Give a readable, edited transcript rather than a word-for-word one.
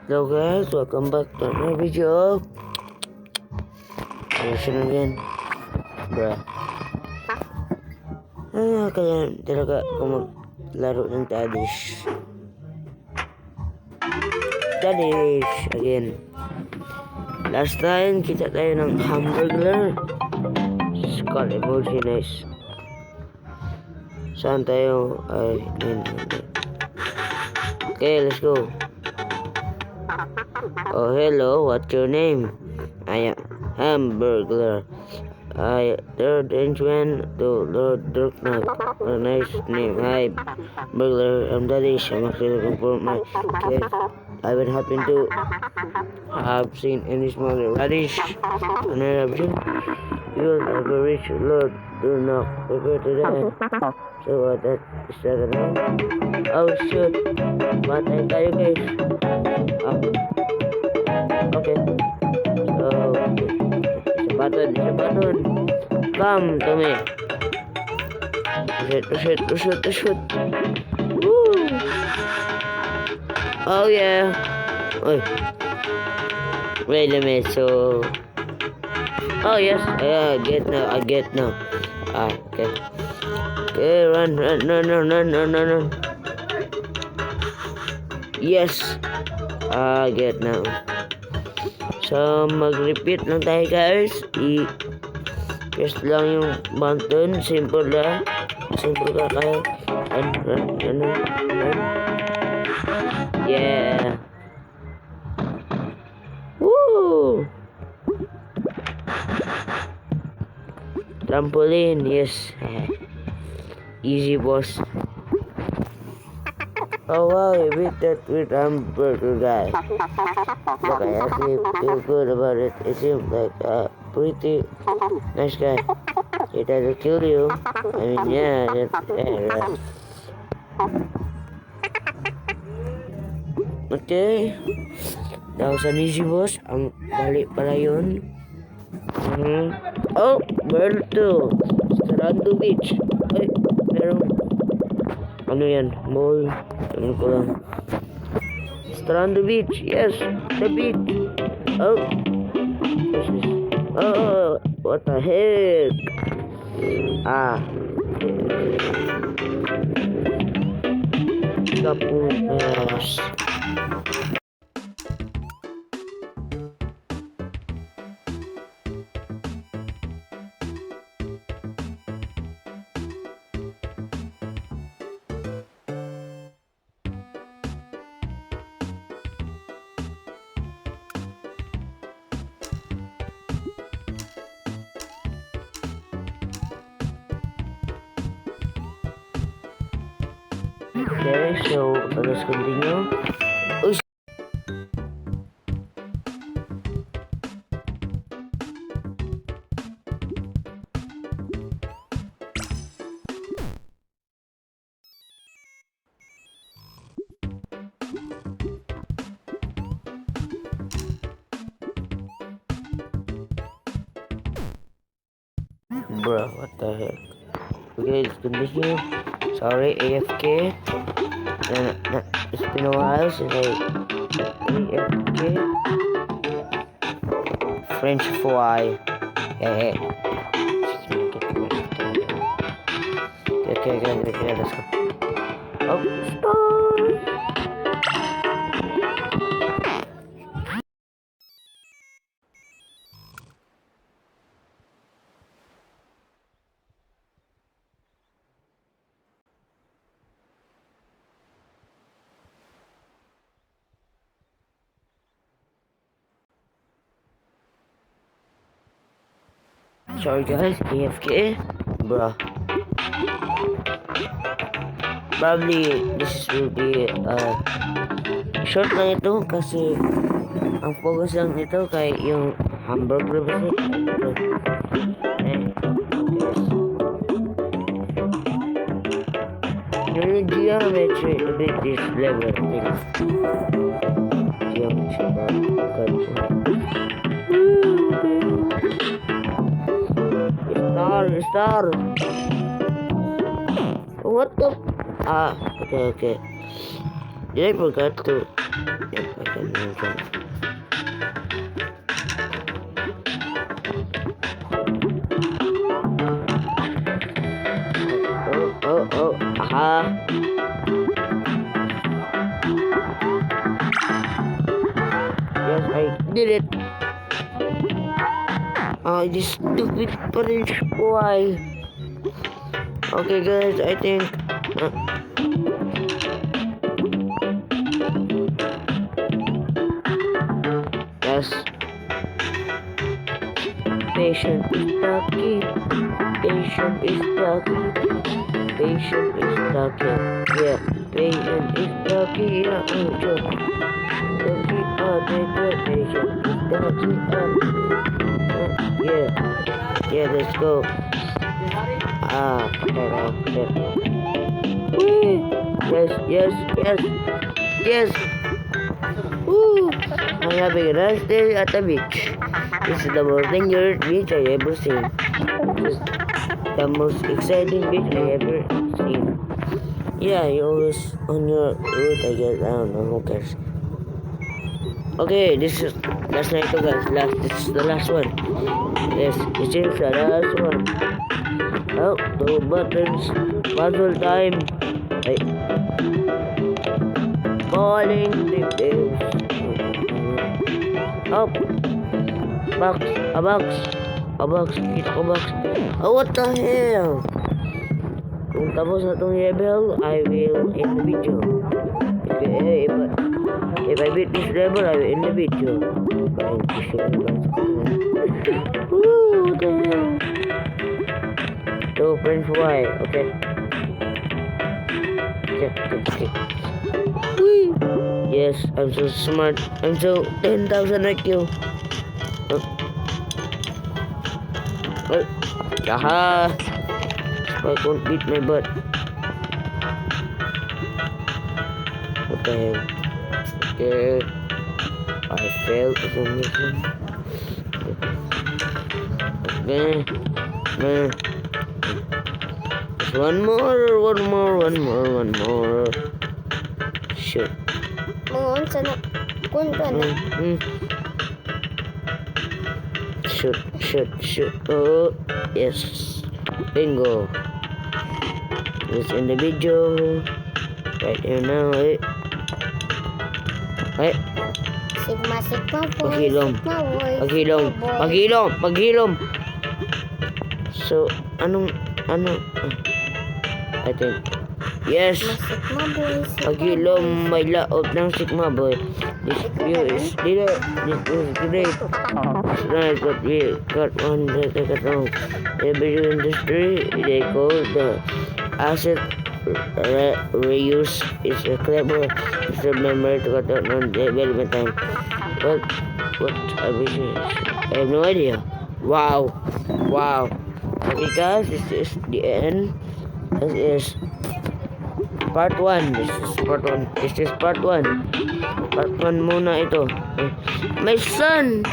Hello guys, welcome back to another video. Reaction again. Bruh. Kaya talaga kung maglaro ng Tadish. Tadish again. Last time, kita tayo ng hamburger. Skull emoji, nice. Saan tayo? Ay, okay, let's go. Oh, hello, what's your name? I am Hamburglar. I third henchman to Lord Dirknut. A nice name. Hi, Burglar. I'm Dadish. I'm actually looking for my cave. I would happen to have seen any smaller radish. And I have you. You're a very rich Lord Dirknut. Prepare to die. So what that is that enough? Oh shoot. Patay tayo guys. Okay. So, isa button. Come to me. Shoot. Woo! Oh yeah. Oy. Wait a minute, so... Oh yes, I get now. Okay. Okay, run. No. Yes. I get now. So, mag-repeat lang tayo guys. I-press lang yung button. Simple lang. Simple ka kayo. Run. Yeah. Woo! Trampoline, yes. Easy boss. Oh wow, you beat that with hamburger guy. Okay, I feel good about it. It seems like a pretty nice guy. He doesn't kill you. I mean, yeah. Okay. That was an easy boss. Ang balik pala yun. Oh, World 2. Sarando Beach. Ay, merong... Ano yan? Mall. Ano ko lang. Strand Beach. Yes, the beach. Oh. What's this? Oh, what the heck? Kapunas. Okay, so let's continue. Uy! Bro, what the heck? Okay, let's continue. Sorry, AFK. It's been a while since I AFK. French fry. Hey. Okay, let's go. Oh, stop! Sorry guys, AFK. Bruh. Probably this will be short lang ito kasi ang focus lang nito kay yung hamburger ba ito? Yung geometry to beat this level thing. Geometry ba? Star. What the? Okay. Did I forgot to Yep, I can mention. Aha. Yes, I did it. Oh, this stupid punch. Why? Okay, guys, I think. Yes. Patient is the key. Patient is the key. Patient is the key. Yeah. Patient is the key. Yeah, I'm joking. The key, patient is the key. Yeah. Yeah, let's go. Okay. Whee! Yes. Woo! I'm having a nice day at the beach. This is the most dangerous beach I ever seen. This is the most exciting beach I ever seen. Yeah, you're always on your route, I guess. I don't know, who cares? Okay, this is last night, guys. This is the last one. Yes, this is the last one. Oh, 2 buttons. Puzzle time. Hey. Falling details. Up. A box. Kita ko box. Oh, what the hell? Kung tapos na itong level, I will end the video. If I beat this level, I will end the video. Woo, what the hell? So, Prince Y, okay. Whee! Yes, I'm so smart. I'm so 10,000 IQ. Aha! I won't beat my butt. What the hell? Okay. I failed for some reason. Okay. One more. Shoot. Sana kunta na. Shoot. Oh, yes. Bingo. Let's end the video. Right here now, eh. Sigma boy. Paghilom. So, ano? I think. Yes. Sigma boy. Paghilom may laot ng Sigma boy. This view is great. It's nice, but we got one that I got wrong. In the video industry, they call the asset reuse is a clever. Just remember to cut out on development time. What I wish I have no idea. Wow. Okay guys, this is the end. This is part 1. This is part 1 muna ito. My son!